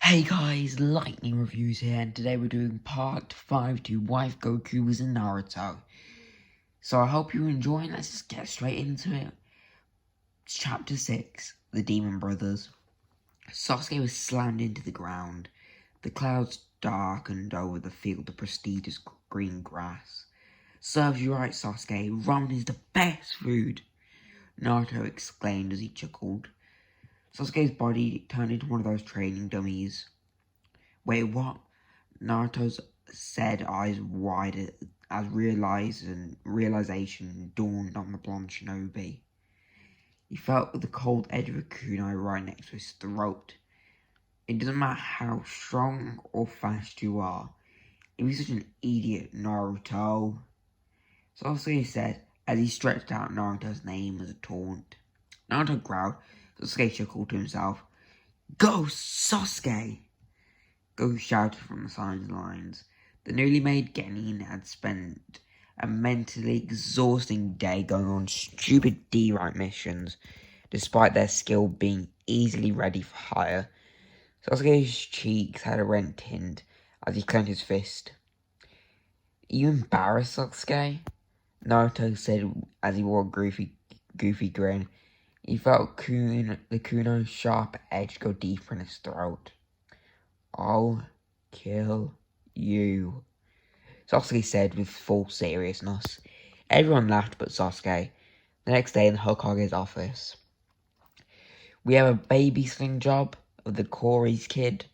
Hey guys, Lightning Reviews here, and today we're doing part 5 to Wife Goku was in Naruto. So I hope you enjoy, and let's just get straight into it. It's Chapter 6, The Demon Brothers. Sasuke was slammed into the ground. The clouds darkened over the field of prestigious green grass. Serves you right, Sasuke. Ramen is the best food, Naruto exclaimed as he chuckled. Sasuke's body turned into one of those training dummies. Wait, what? Naruto's said eyes wide as realization dawned on the blonde shinobi. He felt the cold edge of a kunai right next to his throat. It doesn't matter how strong or fast you are. You're such an idiot, Naruto. Sasuke said as he stretched out Naruto's name as a taunt. Naruto growled. Sasuke chuckled to himself. Go, Sasuke! Goku shouted from the sidelines. The newly made Genin had spent a mentally exhausting day going on stupid D-rank missions, despite their skill being easily ready for hire. Sasuke's cheeks had a red tint as he clenched his fist. Are you embarrassed, Sasuke? Naruto said as he wore a goofy grin. He felt the kuno's sharp edge go deeper in his throat. I'll kill you, Sasuke said with full seriousness. Everyone laughed but Sasuke. The next day in the Hokage's office. We have a babysitting job of the Corey's kid.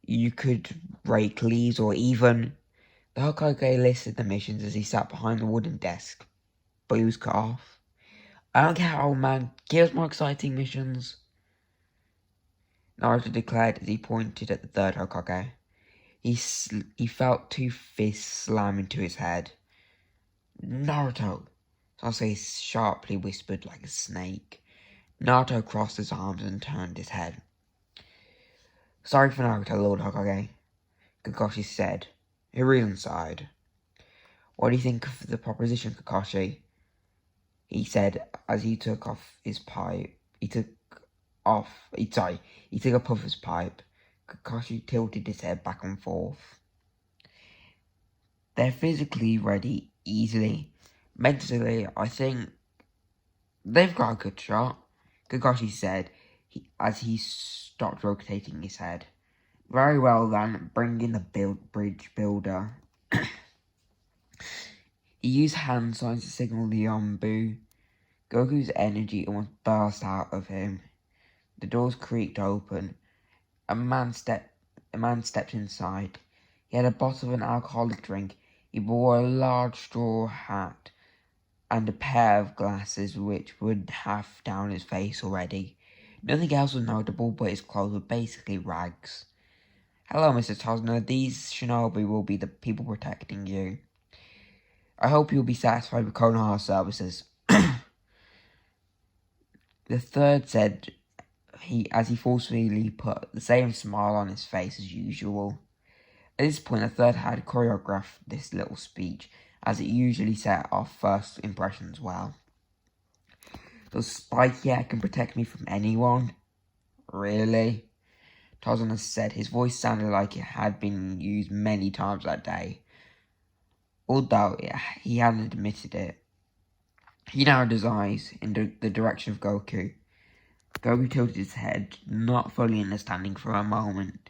You could rake leaves or even... The Hokage listed the missions as he sat behind the wooden desk, but he was cut off. I don't care, old man. Give us more exciting missions, Naruto declared as he pointed at the third Hokage. He felt two fists slam into his head. Naruto, Sasuke sharply whispered like a snake. Naruto crossed his arms and turned his head. Sorry for Naruto, Lord Hokage, Kakashi said. Hiruzen sighed. What do you think of the proposition, Kakashi? He said as he took off his pipe. He took a puff of his pipe. Kakashi tilted his head back and forth. They're physically ready easily. Mentally, I think they've got a good shot, Kakashi said as he stopped rotating his head. Very well then, bring in the bridge builder. He used hand signs to signal the Yonbu. Goku's energy almost burst out of him. The doors creaked open. A man stepped inside. He had a bottle of an alcoholic drink. He wore a large straw hat and a pair of glasses which would half down his face already. Nothing else was notable, but his clothes were basically rags. Hello, Mr. Tosner. These shinobi will be the people protecting you. I hope you'll be satisfied with Konoha services. The third said as he forcefully put the same smile on his face as usual. At this point, the third had choreographed this little speech, as it usually set off first impressions well. Does spiky hair can protect me from anyone? Really? Tozuna said. His voice sounded like it had been used many times that day, although he hadn't admitted it. He narrowed his eyes in the direction of Goku. Goku tilted his head, not fully understanding for a moment.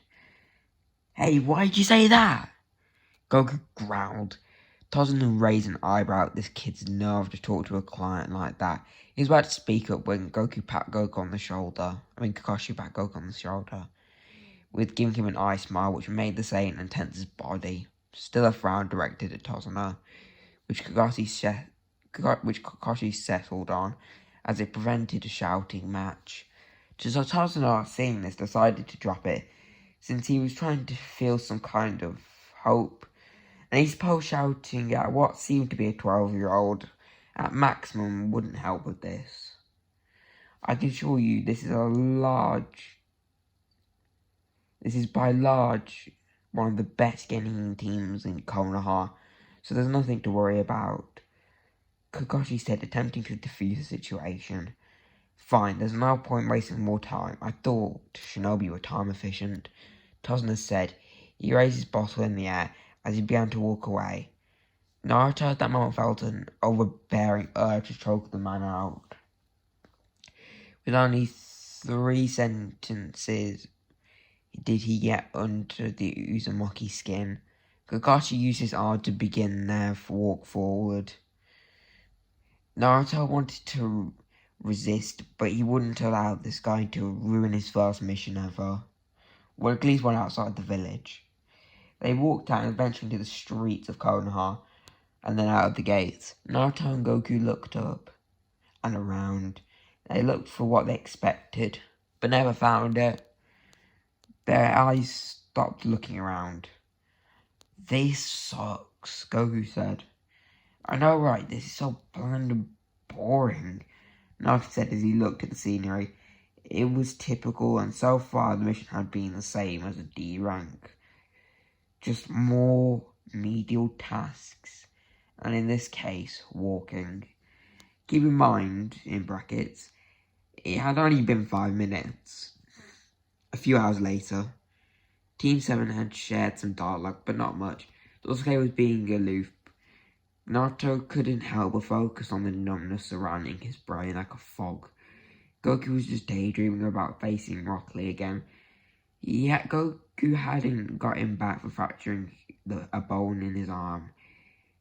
Hey, why'd you say that? Goku growled. Tozuna raised an eyebrow at this kid's nerve to talk to a client like that. He was about to speak up when Kakashi pat Goku on the shoulder, with giving him an eye smile which made the Saiyan tense his body. Still a frown directed at Tozuna, which Kakashi settled on, as it prevented a shouting match. Tozuna, seeing this, decided to drop it, since he was trying to feel some kind of hope, and he supposed shouting at what seemed to be a 12-year-old at maximum wouldn't help with this. I can assure you this is by large one of the best Genin teams in Konoha, so there's nothing to worry about, Kakashi said, attempting to defuse the situation. Fine, there's no point wasting more time. I thought shinobi were time efficient. Tosner said. He raised his bottle in the air as he began to walk away. Naruto at that moment felt an overbearing urge to choke the man out. With only 3 sentences did he get under the Uzumaki skin. Kakashi used his arm to begin their walk forward. Naruto wanted to resist, but he wouldn't allow this guy to ruin his first mission ever. Well, at least one outside the village. They walked out and eventually into the streets of Konoha, and then out of the gates. Naruto and Goku looked up and around. They looked for what they expected, but never found it. Their eyes stopped looking around. "This sucks," Goku said. "I know, right? This is so bland and boring," Naruto said as he looked at the scenery. It was typical, and so far the mission had been the same as a D rank. Just more medial tasks, and in this case, walking. Keep in mind, in brackets, it had only been 5 minutes. A few hours later, Team 7 had shared some dialogue, but not much. Sasuke was being aloof. Naruto couldn't help but focus on the numbness surrounding his brain like a fog. Goku was just daydreaming about facing Rock Lee again. Goku hadn't got him back for fracturing a bone in his arm.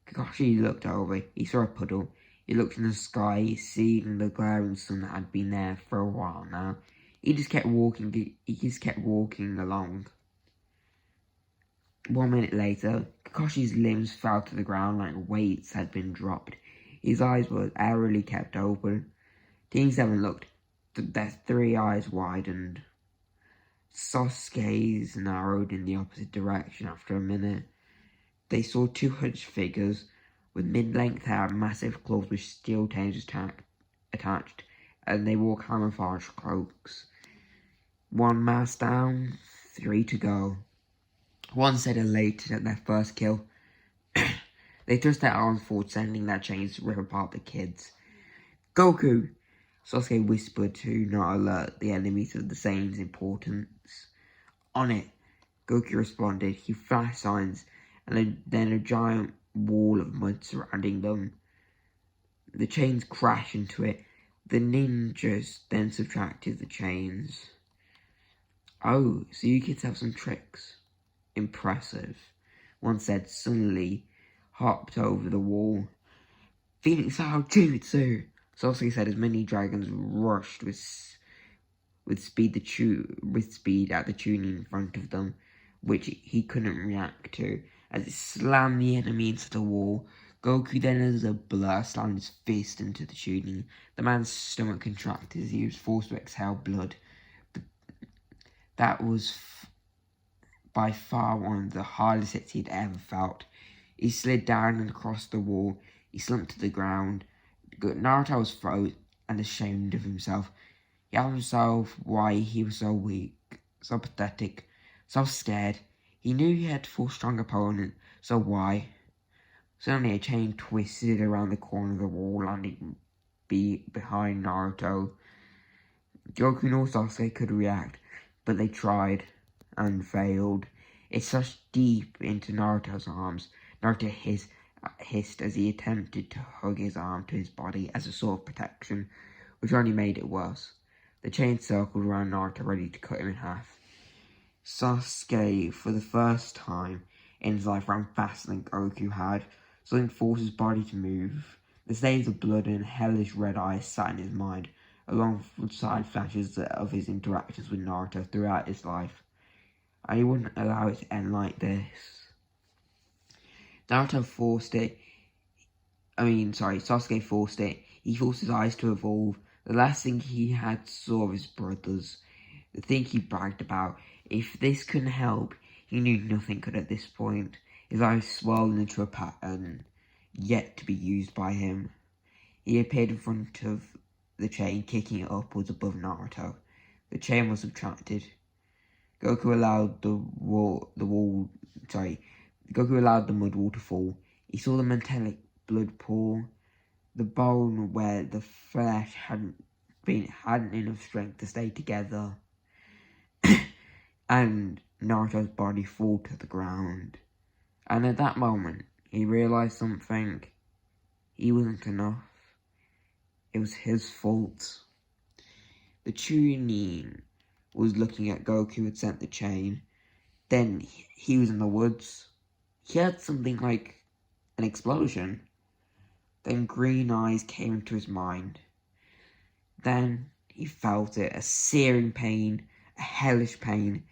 Kakashi looked over. He saw a puddle. He looked in the sky, seeing the glaring sun that had been there for a while now. He just kept walking along. 1 minute later, Kakashi's limbs fell to the ground like weights had been dropped. His eyes were airily kept open. Team 7 looked. Their 3 eyes widened. Sasuke's narrowed in the opposite direction after a minute. They saw 2 hunched figures with mid-length hair and massive claws with steel tails attached, and they wore camouflage cloaks. 1 mouse down, 3 to go. One said elated at their first kill. They thrust their arms forward, sending their chains to rip apart the kids. "Goku!" Sasuke whispered to not alert the enemies of the Saiyan's importance. "On it!" Goku responded. He flashed signs, and then a giant wall of mud surrounding them. The chains crashed into it. The ninjas then subtracted the chains. "Oh, so you kids have some tricks. Impressive," one said, suddenly hopped over the wall. "Phoenix out jutsu," Sasuke said as many dragons rushed with speed at the tuning in front of them, which he couldn't react to, as it slammed the enemy into the wall. Goku then, as a blur, slammed his fist into the tuning. The man's stomach contracted as he was forced to exhale blood. That was by far one of the hardest hits he'd ever felt. He slid down and across the wall. He slumped to the ground. Naruto was frozen and ashamed of himself. He asked himself why he was so weak, so pathetic, so scared. He knew he had to fought a strong opponent, so why? Suddenly a chain twisted around the corner of the wall, landing behind Naruto. Goku and Sasuke could react, but they tried and failed. It slashed deep into Naruto's arms. Naruto hissed as he attempted to hug his arm to his body as a sort of protection, which only made it worse. The chain circled around Naruto, ready to cut him in half. Sasuke, for the first time in his life, ran faster than Goku had. Something forced his body to move. The stains of blood and hellish red eyes sat in his mind, alongside flashes of his interactions with Naruto throughout his life. And he wouldn't allow it to end like this. Sasuke forced it. He forced his eyes to evolve. The last thing he had saw of his brothers. The thing he bragged about. If this couldn't help, he knew nothing could at this point. His eyes swelled into a pattern yet to be used by him. He appeared in front of the chain, kicking it upwards above Naruto. The chain was subtracted. Goku allowed the mud wall to fall. He saw the metallic blood pool. The bone where the flesh hadn't enough strength to stay together. And Naruto's body fall to the ground. And at that moment, he realised something. He wasn't enough. It was his fault. The Chunin was looking at Goku who had sent the chain. Then he was in the woods. He heard something like an explosion. Then green eyes came into his mind. Then he felt it, a searing pain, a hellish pain.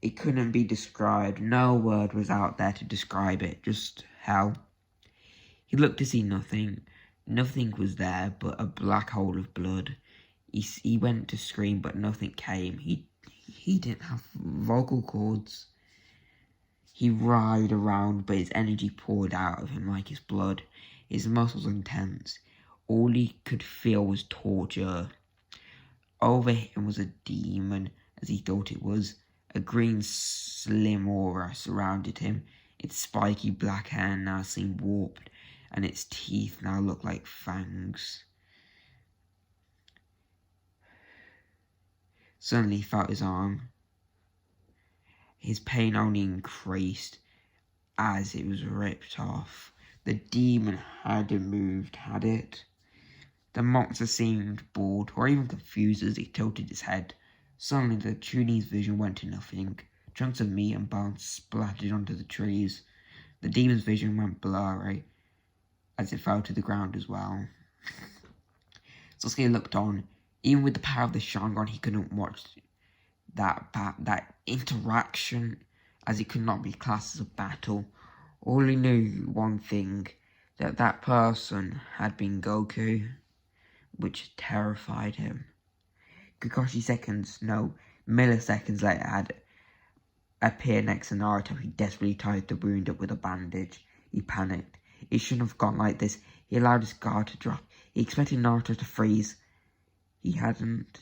It couldn't be described. No word was out there to describe it, just hell. He looked to see nothing. Nothing was there but a black hole of blood. He went to scream, but nothing came. He didn't have vocal cords. He writhed around, but his energy poured out of him like his blood. His muscles intense. All he could feel was torture. Over him was a demon, as he thought it was. A green slim aura surrounded him. Its spiky black hair now seemed warped, and its teeth now looked like fangs. Suddenly he felt his arm. His pain only increased as it was ripped off. The demon hadn't moved, had it? The monster seemed bored or even confused as it tilted its head. Suddenly the Chunin's vision went to nothing. Chunks of meat and bones splattered onto the trees. The demon's vision went blurry as it fell to the ground as well. Sasuke looked on. Even with the power of the Sharingan, he couldn't watch that interaction, as it could not be classed as a battle. All he knew one thing, that person had been Goku, which terrified him. Kakashi milliseconds later had appeared next to Naruto. He desperately tied the wound up with a bandage. He panicked. It shouldn't have gone like this. He allowed his guard to drop. He expected Naruto to freeze. He hadn't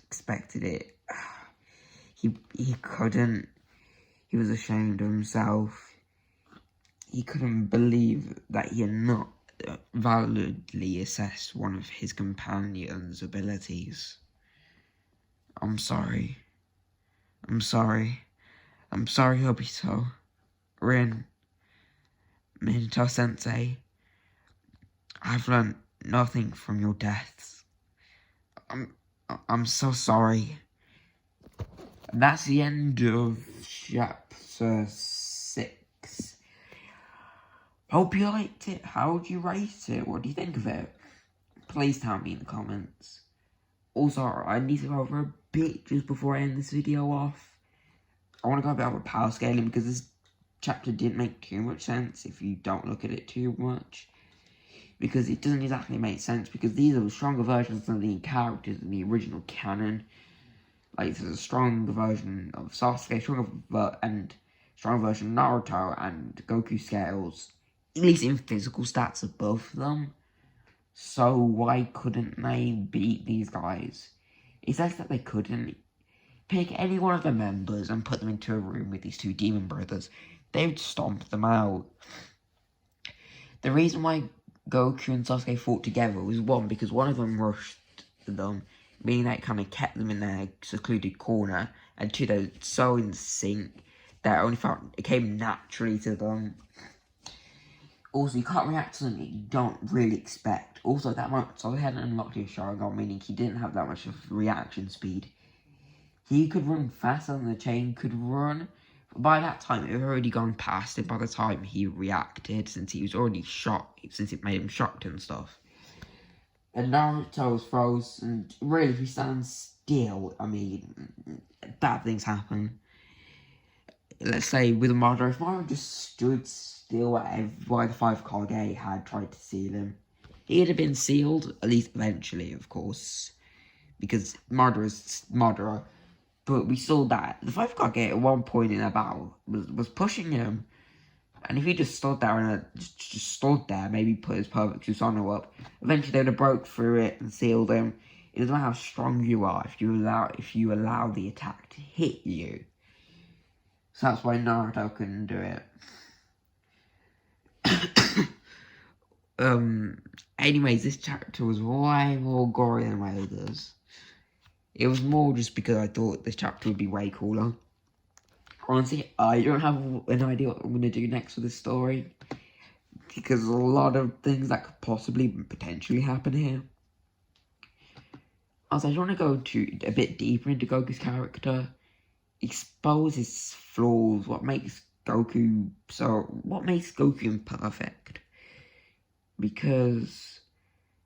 expected it. He couldn't. He was ashamed of himself. He couldn't believe that he had not validly assessed one of his companion's abilities. I'm sorry, Obito. Rin, Minato-sensei, I've learned nothing from your deaths. I'm so sorry. That's the end of chapter 6. Hope you liked it. How would you rate it? What do you think of it? Please tell me in the comments. Also, I need to go over a bit just before I end this video off. I want to go a bit over power scaling because this chapter didn't make too much sense if you don't look at it too much. Because it doesn't exactly make sense, because these are the stronger versions of the characters in the original canon. Like, there's a stronger version of Sasuke, stronger version of Naruto, and Goku scales, at least in physical stats, of both of them. So why couldn't they beat these guys? It says that they couldn't. Pick any one of the members and put them into a room with these two demon brothers. They would stomp them out. The reason why Goku and Sasuke fought together was one, because one of them rushed them, meaning that it kind of kept them in their secluded corner, and two, they were so in sync that it came naturally to them. Also, you can't react to something you don't really expect. Also, at that moment, Sasuke hadn't unlocked his Sharingan, meaning he didn't have that much of reaction speed. He could run faster than the chain could run. By that time, it had already gone past it by the time he reacted, since he was already shocked, since it made him shocked and stuff. And Naruto was frozen, and really, if he stands still, I mean, bad things happen. Let's say with Madara, if Madara just stood still while the 5 Kage had tried to seal him, he'd have been sealed, at least eventually, of course, because Madara is Madara. But we saw that the 5 Kage at one point in a battle was pushing him, and if he just stood there and just stood there, maybe put his perfect Susanoo up, eventually they would have broke through it and sealed him. It doesn't matter how strong you are if you allow the attack to hit you. So that's why Naruto couldn't do it. Anyways, this chapter was way more gory than my others. It was more just because I thought this chapter would be way cooler. Honestly, I don't have an idea what I'm going to do next with this story, because there's a lot of things that could possibly potentially happen here. Also, I just want to go a bit deeper into Goku's character, expose his flaws, what makes Goku imperfect. Because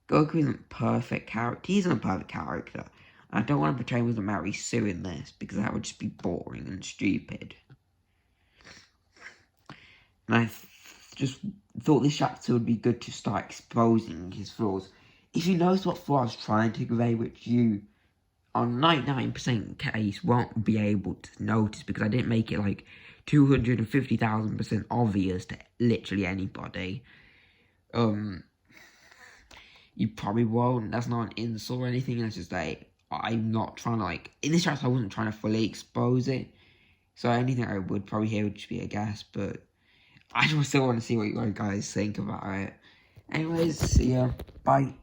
Goku isn't perfect character. He isn't a perfect character. I don't want to portray him as a Mary Sue in this, because that would just be boring and stupid. And I just thought this chapter would be good to start exposing his flaws. If you notice what flaw I was trying to convey, which you, on 99% case, won't be able to notice, because I didn't make it like 250,000% obvious to literally anybody. You probably won't. That's not an insult or anything. That's just like, I'm not trying to, like, in this chapter I wasn't trying to fully expose it. So anything I would probably hear would just be a guess, but I still want to see what you guys think about it. Anyways, see ya. Bye.